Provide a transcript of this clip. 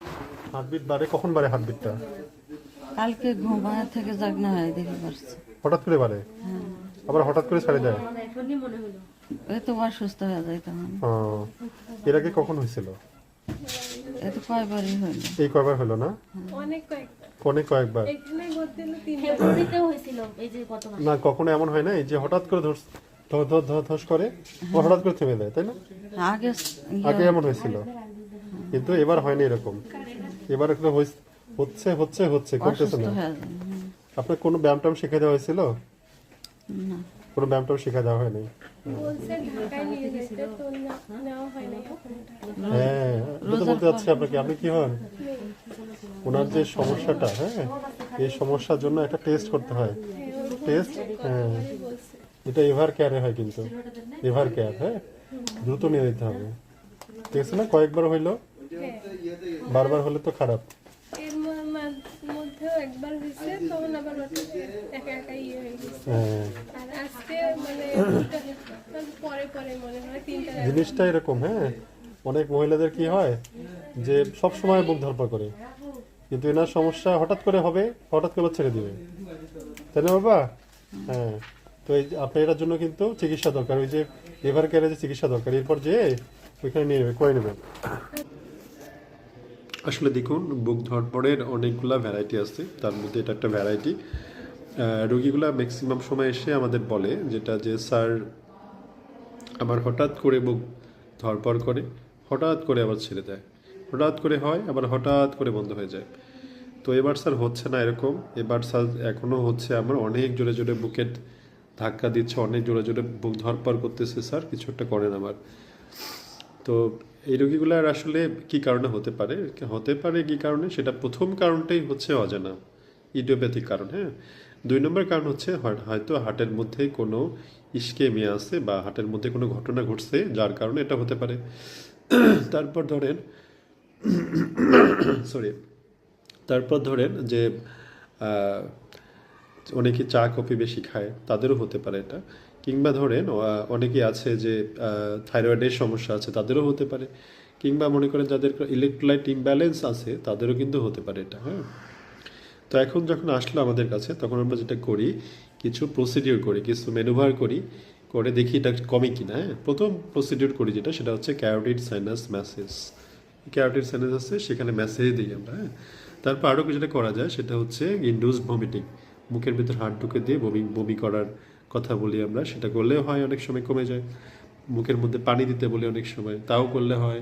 Heartbeat বাড়ে, কখন বাড়ে হার্টবিটটা? কালকে ঘুমায় থেকে জাগনা হয় দেখে পারছি। হঠাৎ করে বাড়ে, আবার হঠাৎ করে ছেড়ে যায়? এই তো অসুস্থ হয়ে যায় তখন। ও, এর আগে কখন হয়েছিল? এ তো কয়বারই হইল। এই কয়বার হলো না? অনেক কয়েকবার। ফেব্রুয়ারিতেও হয়েছিল এই যে গত মাসে। না, কখনো এমন হয় না এই যে হঠাৎ করে ধস করে ও হঠাৎ করে থেমে যায়, তাই না? আগে আগে এমন হয়েছিল, কিন্তু এবার হয়নি এরকম। এবার একটু হচ্ছে হচ্ছে হচ্ছে করতেছে অসুস্থ না। হয়ে যায়। আপনার কোনো ব্যায়াম ট্যায়াম শিখে দেওয়া হয়েছিল? না, কোনো ব্যায়াম ট্যায়াম শিখে দেওয়া হয়নি? বলছে ঢাকায় নিয়ে যেতে, তো নেওয়া হয় না তখন। হ্যাঁ, এটা তো বলতে চাচ্ছি আপনাকে, আপনি কি হন? ওনার যে সমস্যাটা, হ্যাঁ, এই সমস্যার জন্য একটা টেস্ট করতে হয়। টেস্ট, হ্যাঁ, এটা এভার কেয়ারে হয়, কিন্তু এভার কেয়ার, হ্যাঁ, দ্রুত নিয়ে নিতে হবে। ঠিক আছে না? কয়েকবার হইলো, বারবার হলে তো খারাপ। এর মধ্যেও একবার হয়েছে, তখন আবার ওটা একা একা ইয়ে হয়ে গেছে। হ্যাঁ, আর আজকে মানে পরে পরে মনে হয় তিনটা জিনিসটা এরকম, হ্যাঁ, অনেক মহিলাদের কি হয় যে সব সময় বুক ধরপড় করে, কিন্তু এনার সমস্যা হঠাৎ করে হবে, হঠাৎ করে ছেড়ে দিবে, তাই না বাবা? হ্যাঁ, তো এই আপনার এটার জন্য কিন্তু চিকিৎসা দরকার, ওই যে লিভার কেয়ারের যে চিকিৎসা দরকার, এরপর যে ওইখানে নিয়ে নেবে, করে নেবেন। আসলে দেখুন, বুক ধড়পড়ের অনেকগুলা ভ্যারাইটি আছে, তার মধ্যে এটা একটা ভ্যারাইটি। রোগীগুলা ম্যাক্সিমাম সময় এসে আমাদের বলে যেটা যে স্যার আমার হঠাৎ করে বুক ধড়পড় করে, হঠাৎ করে আবার ছেড়ে দেয়, হঠাৎ করে হয় আবার হঠাৎ করে বন্ধ হয়ে যায়। তো এবার স্যার হচ্ছে না এরকম, এবার স্যার এখনও হচ্ছে, আমার অনেক জোরে জোরে বুকের ধাক্কা দিচ্ছে, অনেক জোরে জোরে বুক ধড়পড় করতেছে, স্যার কিছু একটা করেন আমার। তো এই রোগীগুলার আসলে কি কারণে হতে পারে, কি কারণে, সেটা প্রথম কারণটাই হচ্ছে অজানা, ইডিওপ্যাথিক কারণ, হ্যাঁ। 2 নম্বর কারণ হচ্ছে হয়তো হার্টের মধ্যে কোনো ইস্কেমিয়া আছে, বা হার্টের মধ্যে কোনো ঘটনা ঘটছে যার কারণে এটা হতে পারে। তারপর ধরেন, সরি, তারপর ধরেন যে আহ, অনেকে চা কফি বেশি খায়, তাদেরও হতে পারে এটা। কিংবা ধরেন অনেকে আছে যে থাইরয়েডের সমস্যা আছে, তাদেরও হতে পারে। কিংবা মনে করেন যাদের ইলেকট্রোলাইট ইমব্যালেন্স আছে, তাদেরও কিন্তু হতে পারে এটা, হ্যাঁ। তো এখন যখন আসলো আমাদের কাছে, তখন আমরা যেটা করি, কিছু প্রসিডিওর করি, কিছু ম্যানুভার করি, করে দেখি এটা কমে কিনা, হ্যাঁ। প্রথম প্রসিডিওর করি যেটা, সেটা হচ্ছে carotid sinus message. Carotid sinus আছে, সেখানে ম্যাসেজ দিই আমরা, হ্যাঁ। তারপর আরও যেটা করা যায় সেটা হচ্ছে ইনডিউসড ভমিটিং, মুখের ভিতর হাত ঢুকে দিয়ে বমি বমি করার কথা বলি আমরা, সেটা করলেও হয়, অনেক সময় কমে যায়। মুখের মধ্যে পানি দিতে বলি অনেক সময়, তাও করলে হয়।